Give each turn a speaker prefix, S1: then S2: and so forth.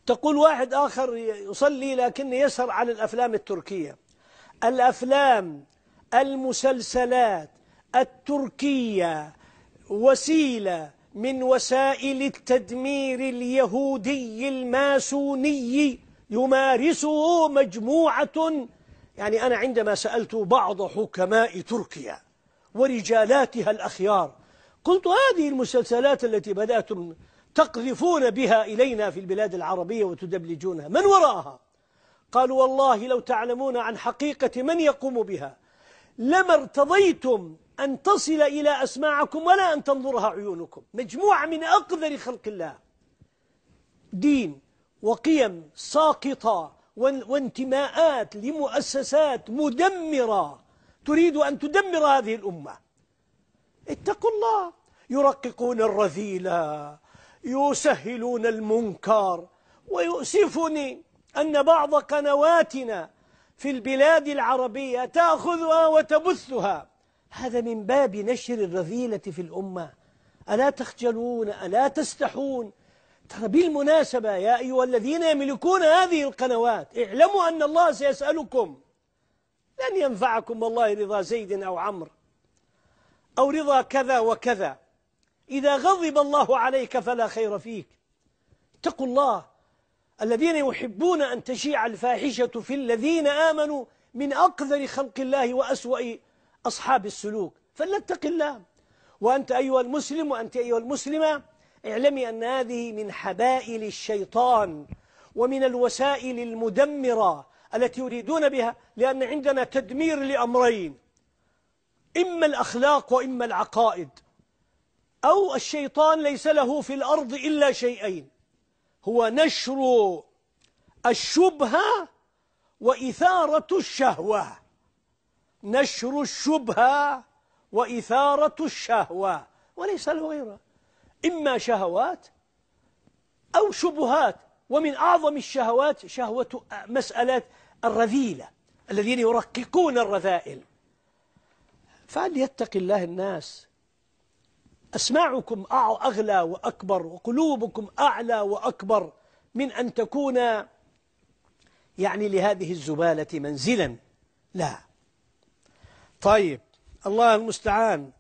S1: تقول واحد آخر يصلي لكن يسهر على الأفلام التركية. الأفلام المسلسلات التركية وسيلة من وسائل التدمير اليهودي الماسوني يمارسه مجموعة. يعني أنا عندما سألت بعض حكماء تركيا ورجالاتها الأخيار قلت: هذه المسلسلات التي بدأتم تقذفون بها إلينا في البلاد العربية وتدبلجونها، من وراءها؟ قالوا: والله لو تعلمون عن حقيقة من يقوم بها لما ارتضيتم أن تصل إلى أسماعكم ولا أن تنظرها عيونكم. مجموعة من أقذر خلق الله، دين وقيم ساقطة وانتماءات لمؤسسات مدمرة تريد أن تدمر هذه الأمة. اتقوا الله. يرققون الرذيلة، يسهلون المنكر. ويؤسفني أن بعض قنواتنا في البلاد العربية تأخذها وتبثها. هذا من باب نشر الرذيلة في الأمة. ألا تخجلون؟ ألا تستحون؟ ترى بالمناسبة يا أيها الذين يملكون هذه القنوات، اعلموا أن الله سيسألكم. لن ينفعكم والله رضا زيد أو عمرو أو رضا كذا وكذا. إذا غضب الله عليك فلا خير فيك. اتقوا الله. الذين يحبون أن تشيع الفاحشة في الذين آمنوا من أقذر خلق الله وأسوأ أصحاب السلوك. فلنتق الله. وأنت أيها المسلم وأنت أيها المسلمة، اعلمي أن هذه من حبائل الشيطان ومن الوسائل المدمرة التي يريدون بها، لأن عندنا تدمير لأمرين: إما الأخلاق وإما العقائد. أو الشيطان ليس له في الأرض إلا شيئين: هو نشر الشبهة وإثارة الشهوة. نشر الشبهة وإثارة الشهوة، وليس له غيره. إما شهوات أو شبهات. ومن أعظم الشهوات شهوة مسألة الرذيلة، الذين يرققون الرذائل. فليتق الله الناس. أسماعكم أغلى وأكبر وقلوبكم أعلى وأكبر من أن تكون يعني لهذه الزبالة منزلا. لا. طيب، الله المستعان.